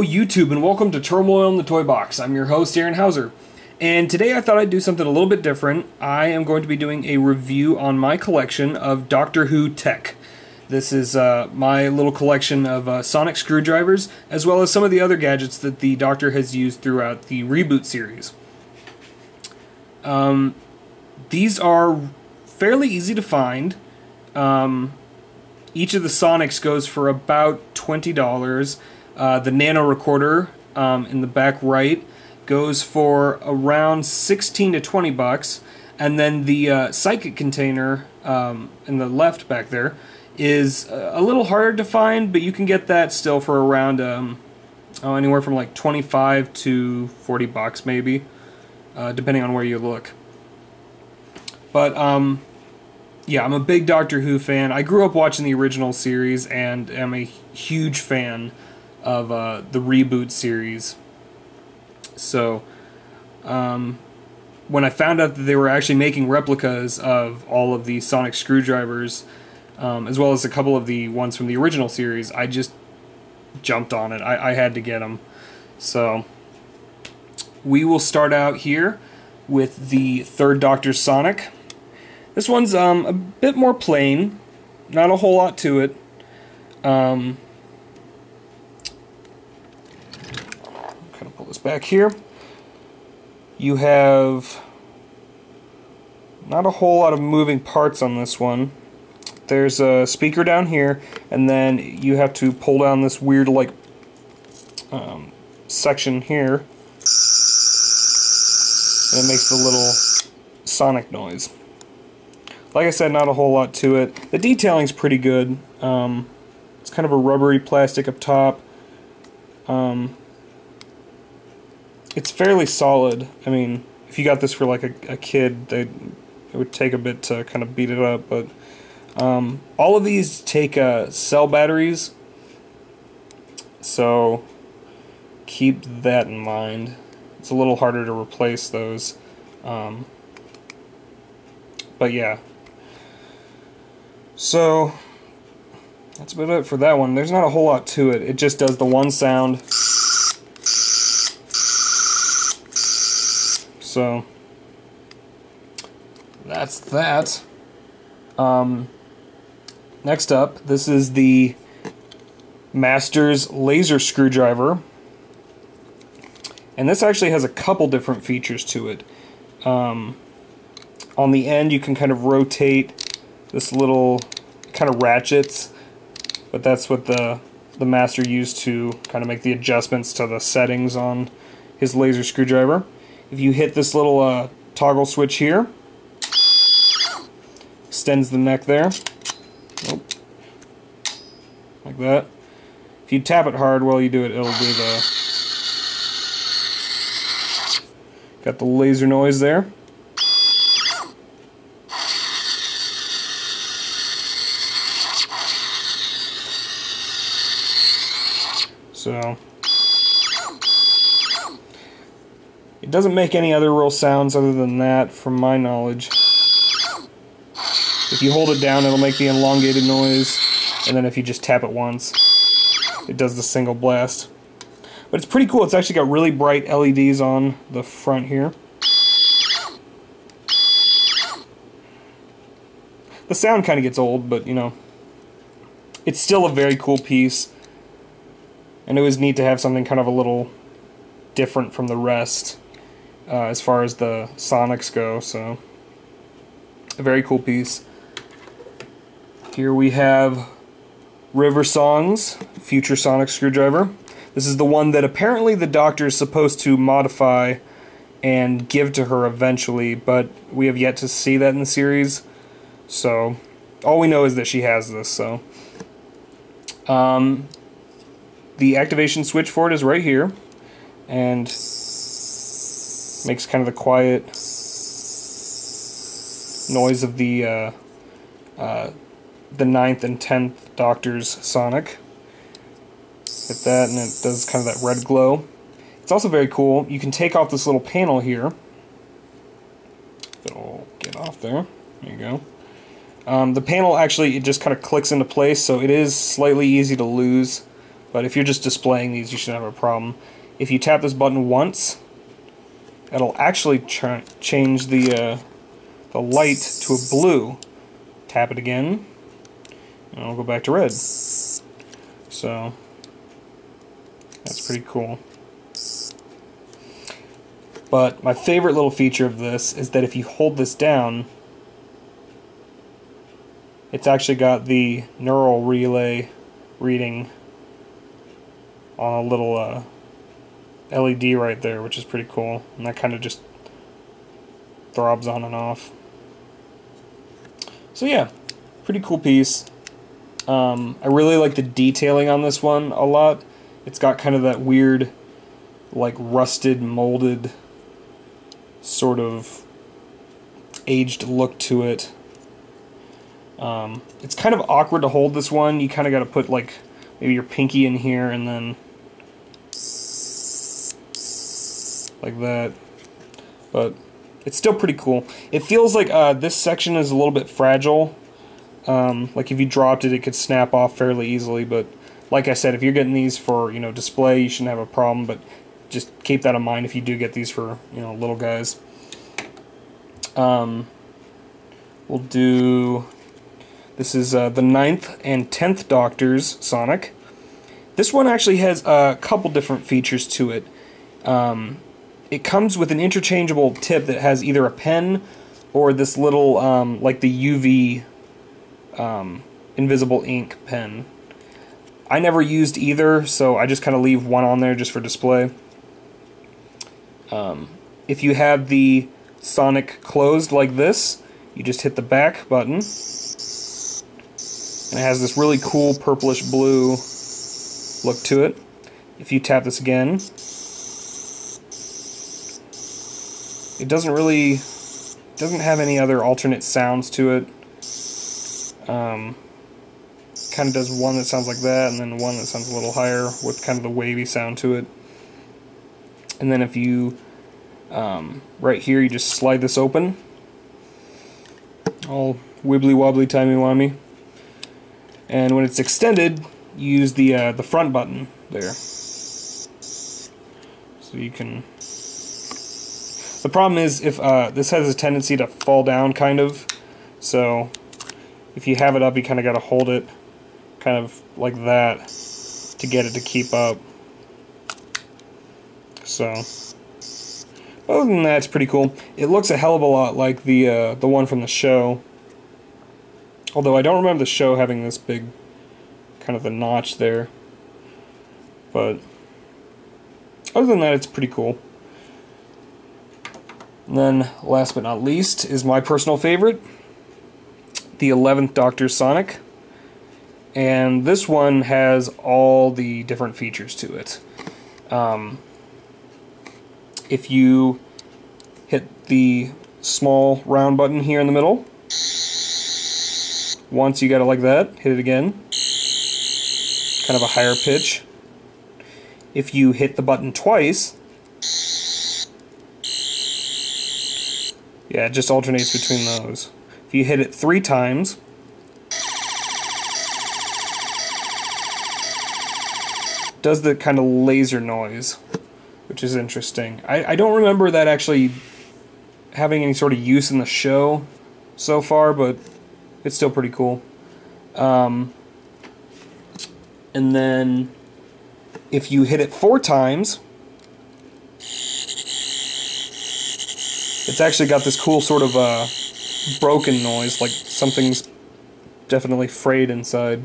Hello YouTube and welcome to Turmoil in the Toybox. I'm your host Aaron Hauser, and today I thought I'd do something a little bit different. I am going to be doing a review on my collection of Doctor Who tech. This is my little collection of sonic screwdrivers, as well as some of the other gadgets that the Doctor has used throughout the reboot series. These are fairly easy to find. Each of the Sonics goes for about $20. The Nano Recorder in the back right goes for around 16 to 20 bucks, and then the Psychic container in the left back there is a little harder to find, but you can get that still for around anywhere from like 25 to 40 bucks maybe, depending on where you look. But yeah, I'm a big Doctor Who fan. I grew up watching the original series and am a huge fan of the reboot series. So when I found out that they were actually making replicas of all of the sonic screwdrivers, as well as a couple of the ones from the original series, I just jumped on it. I had to get them. So we will start out here with the third Doctor Sonic. This one's a bit more plain, not a whole lot to it. Kind of pull this back here. You have not a whole lot of moving parts on this one. There's a speaker down here, and then you have to pull down this weird like section here, and it makes the little sonic noise. Like I said, not a whole lot to it. The detailing's pretty good. It's kind of a rubbery plastic up top. It's fairly solid. I mean, if you got this for like a kid, it would take a bit to kind of beat it up. But all of these take cell batteries, so keep that in mind. It's a little harder to replace those. But yeah. So that's about it for that one. There's not a whole lot to it. It just does the one sound. So that's that. Next up, this is the Master's laser screwdriver. And this actually has a couple different features to it. On the end you can kind of rotate this little kind of ratchets, but that's what the Master used to kind of make the adjustments to the settings on his laser screwdriver. If you hit this little toggle switch here, extends the neck there, like that. If you tap it hard while you do it, it'll do got the laser noise there. So it doesn't make any other real sounds other than that, from my knowledge. If you hold it down, it'll make the elongated noise, and then if you just tap it once, it does the single blast. But it's pretty cool. It's actually got really bright LEDs on the front here. The sound kind of gets old, but you know, it's still a very cool piece. And it was neat to have something kind of a little different from the rest as far as the Sonics go, so a very cool piece. Here we have River Song's Future Sonic Screwdriver. This is the one that apparently the Doctor is supposed to modify and give to her eventually, but we have yet to see that in the series. So all we know is that she has this. So the activation switch for it is right here, and makes kind of the quiet noise of the 9th and 10th Doctor's Sonic. Hit that and it does kind of that red glow. It's also very cool. You can take off this little panel here. It'll get off there. There you go. The panel actually, it just kind of clicks into place, so it is slightly easy to lose. But if you're just displaying these, you shouldn't have a problem. If you tap this button once, it'll actually change the light to a blue. Tap it again, and it'll go back to red. So that's pretty cool. But my favorite little feature of this is that if you hold this down, it's actually got the neural relay reading on a little LED right there, which is pretty cool. And that kind of just throbs on and off. So yeah, pretty cool piece. I really like the detailing on this one a lot. It's got kind of that weird, like rusted, molded, sort of aged look to it. It's kind of awkward to hold this one. You kind of got to put like maybe your pinky in here and then like that. But it's still pretty cool. It feels like this section is a little bit fragile. Like if you dropped it, it could snap off fairly easily. But like I said, if you're getting these for display, you shouldn't have a problem. But just keep that in mind if you do get these for little guys. We'll do. This is the 9th and 10th Doctor's Sonic. This one actually has a couple different features to it. It comes with an interchangeable tip that has either a pen or this little, like the UV invisible ink pen. I never used either, so I just kind of leave one on there just for display. If you have the Sonic closed like this, you just hit the back button, and it has this really cool purplish blue look to it. If you tap this again, it doesn't have any other alternate sounds to it. Kind of does one that sounds like that, and then one that sounds a little higher with kind of the wavy sound to it. And then if you, right here, you just slide this open, all wibbly wobbly, timey wimey. And when it's extended, you use the front button there. So you can. The problem is if this has a tendency to fall down, kind of. So if you have it up, you kind of got to hold it, kind of like that, to get it to keep up. So other than that, it's pretty cool. It looks a hell of a lot like the one from the show. Although I don't remember the show having this big, kind of a notch there. But other than that, it's pretty cool. And then, last but not least, is my personal favorite, the 11th Doctor's Sonic. And this one has all the different features to it. If you hit the small round button here in the middle, once you got it like that, hit it again, kind of a higher pitch. If you hit the button twice, yeah, it just alternates between those. If you hit it 3 times, it does the kind of laser noise, which is interesting. I don't remember that actually having any sort of use in the show so far, but it's still pretty cool. And then if you hit it 4 times, it's actually got this cool sort of broken noise, like something's definitely frayed inside.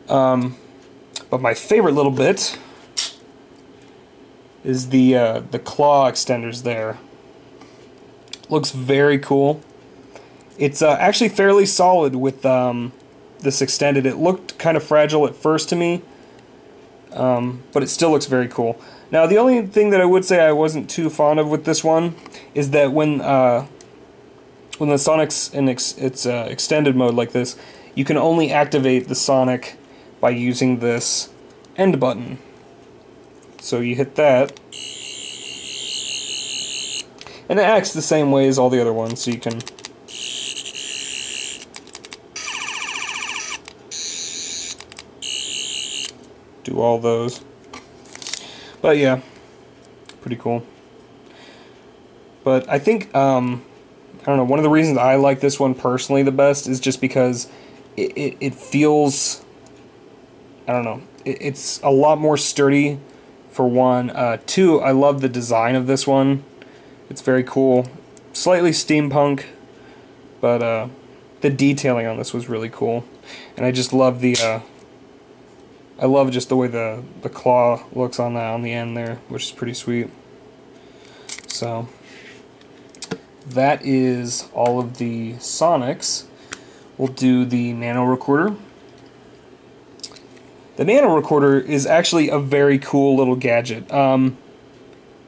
But my favorite little bit is the claw extenders there. Looks very cool. It's actually fairly solid with this extended. It looked kind of fragile at first to me, but it still looks very cool. Now, the only thing that I would say I wasn't too fond of with this one is that when the Sonic's in its extended mode like this, you can only activate the Sonic by using this end button. So you hit that, and it acts the same way as all the other ones, so you can do all those. But yeah, pretty cool. But I think, I don't know, one of the reasons I like this one personally the best is just because it feels, I don't know, it's a lot more sturdy, for one. Two, I love the design of this one. It's very cool. Slightly steampunk, but the detailing on this was really cool. And I just love the, I love just the way the claw looks on that on the end there, which is pretty sweet. So that is all of the Sonics. We'll do the Nano Recorder. The Nano Recorder is actually a very cool little gadget.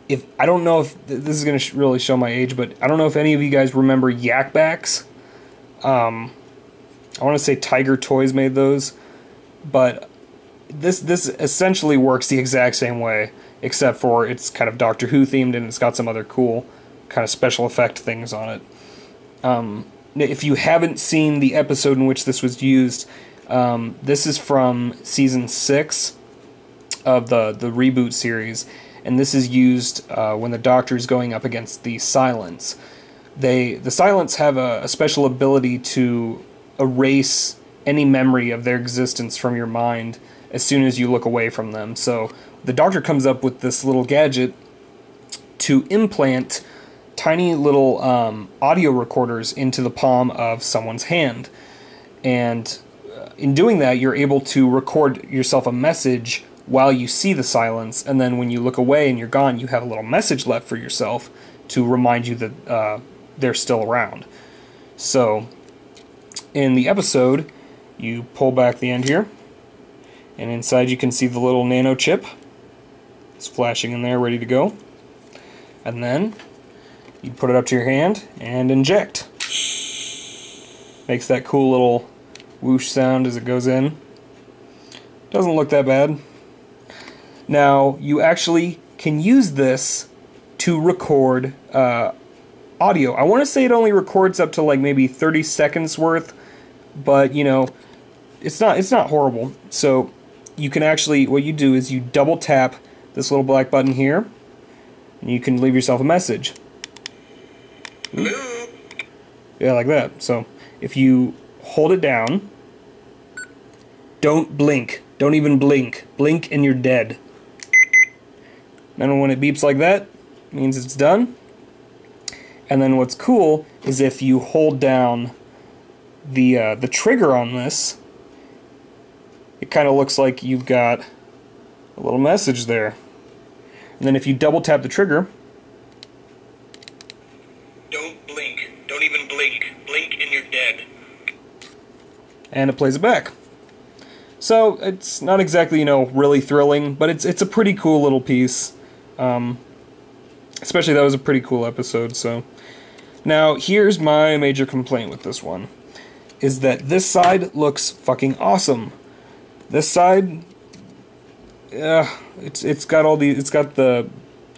If I don't know if this is going to really show my age, but I don't know if any of you guys remember Yak Baks. I want to say Tiger Toys made those, but this essentially works the exact same way, except for it's kind of Doctor Who themed and it's got some other cool kind of special effect things on it. If you haven't seen the episode in which this was used, this is from season 6 of the reboot series, and this is used when the Doctor is going up against the Silents. The Silents have a special ability to erase any memory of their existence from your mind as soon as you look away from them. So the Doctor comes up with this little gadget to implant tiny little audio recorders into the palm of someone's hand, and in doing that, you're able to record yourself a message while you see the Silents, and then when you look away and you're gone, you have a little message left for yourself to remind you that they're still around. So, in the episode, you pull back the end here, and inside you can see the little nano chip. It's flashing in there, ready to go. And then, you put it up to your hand and inject. Makes that cool little whoosh sound as it goes in. Doesn't look that bad. Now, you actually can use this to record audio. I want to say it only records up to like maybe 30 seconds worth, but you know, it's not horrible. So you can actually, what you do is you double tap this little black button here, and you can leave yourself a message. Hello? Yeah, like that. So if you hold it down, don't blink. Don't even blink. Blink and you're dead. Then when it beeps like that, it means it's done. And then what's cool is if you hold down the trigger on this, it kind of looks like you've got a little message there. And then if you double tap the trigger, don't blink. Don't even blink. Blink and you're dead. And it plays it back. So it's not exactly, you know, really thrilling, but it's a pretty cool little piece. Especially that was a pretty cool episode. So now here's my major complaint with this one, is that this side looks fucking awesome. This side, it's got the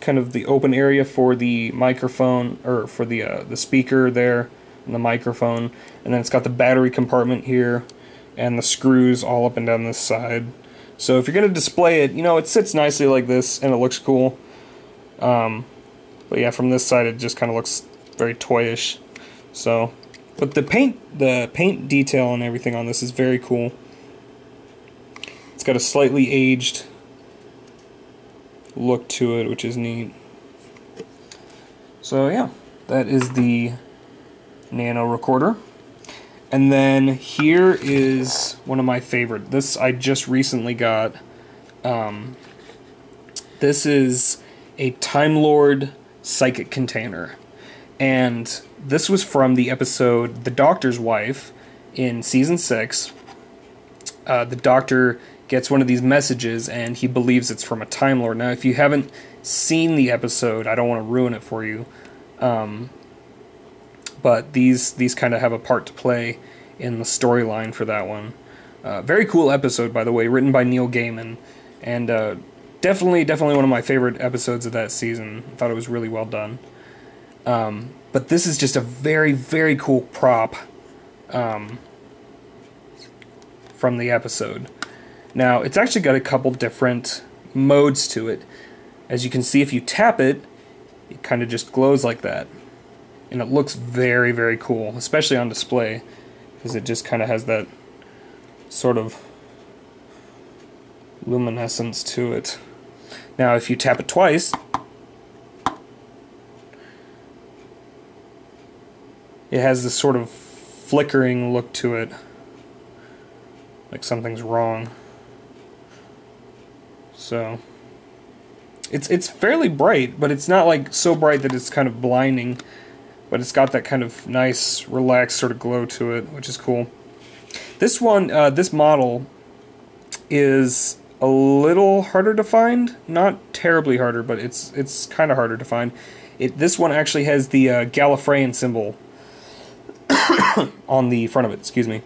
kind of the open area for the microphone, or for the speaker there and the microphone, and then it's got the battery compartment here and the screws all up and down this side. So if you're going to display it, you know, it sits nicely like this and it looks cool. But yeah, from this side it just kind of looks very toyish. So, but the paint detail and everything on this is very cool. It's got a slightly aged look to it, which is neat. So yeah, that is the Nano Recorder. And then here is one of my favorite. This I just recently got. This is a Time Lord psychic container. And this was from the episode The Doctor's Wife in season 6. The Doctor gets one of these messages and he believes it's from a Time Lord. Now if you haven't seen the episode, I don't want to ruin it for you. But these kind of have a part to play in the storyline for that one. Very cool episode, by the way, written by Neil Gaiman, and definitely one of my favorite episodes of that season. I thought it was really well done. But this is just a very, very cool prop from the episode. Now, it's actually got a couple different modes to it. As you can see, if you tap it, it kind of just glows like that. And it looks very, very cool, especially on display, because it just kind of has that sort of luminescence to it. Now, if you tap it twice, it has this sort of flickering look to it, like something's wrong. So it's fairly bright, but it's not like so bright that it's kind of blinding, but it's got that kind of nice, relaxed sort of glow to it, which is cool. This one, this model is a little harder to find, not terribly harder, but it's kind of harder to find. This one actually has the Gallifreyan symbol on the front of it, excuse me.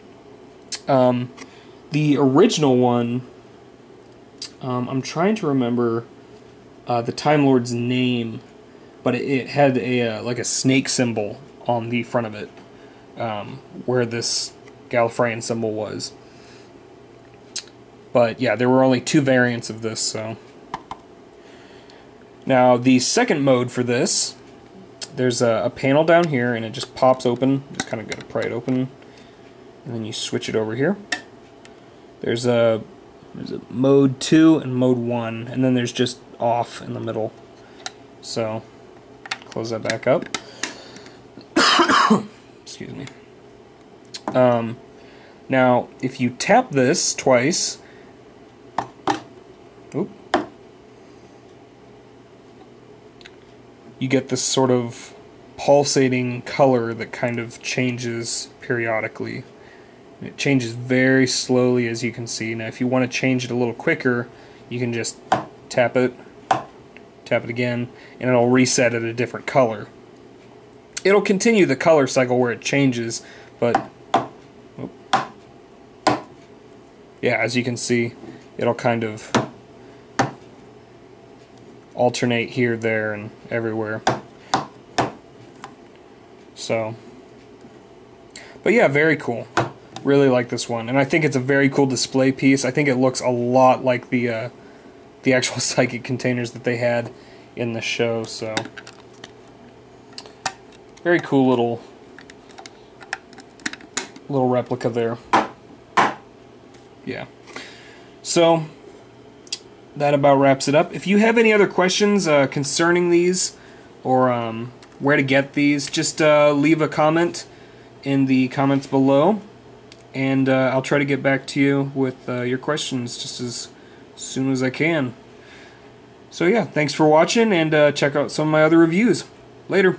The original one, I'm trying to remember the Time Lord's name, but it had a like a snake symbol on the front of it, where this Gallifreyan symbol was. But yeah, there were only 2 variants of this, so. Now, the second mode for this, there's a panel down here, and it just pops open. Just kind of got to pry it open, and then you switch it over here. There's a mode 2 and mode 1, and then there's just off in the middle. So, close that back up. Excuse me. Now, if you tap this twice, you get this sort of pulsating color that kind of changes periodically. It changes very slowly, as you can see. Now, if you want to change it a little quicker, you can just tap it again, and it'll reset at a different color. It'll continue the color cycle where it changes, but yeah, as you can see, it'll kind of alternate here, there, and everywhere. So, but yeah, very cool. Really like this one, and I think it's a very cool display piece. I think it looks a lot like the actual psychic containers that they had in the show. So, very cool little replica there. Yeah. So that about wraps it up. If you have any other questions concerning these, or where to get these, just leave a comment in the comments below, and I'll try to get back to you with your questions just as soon as I can. So yeah, thanks for watching, and check out some of my other reviews. Later.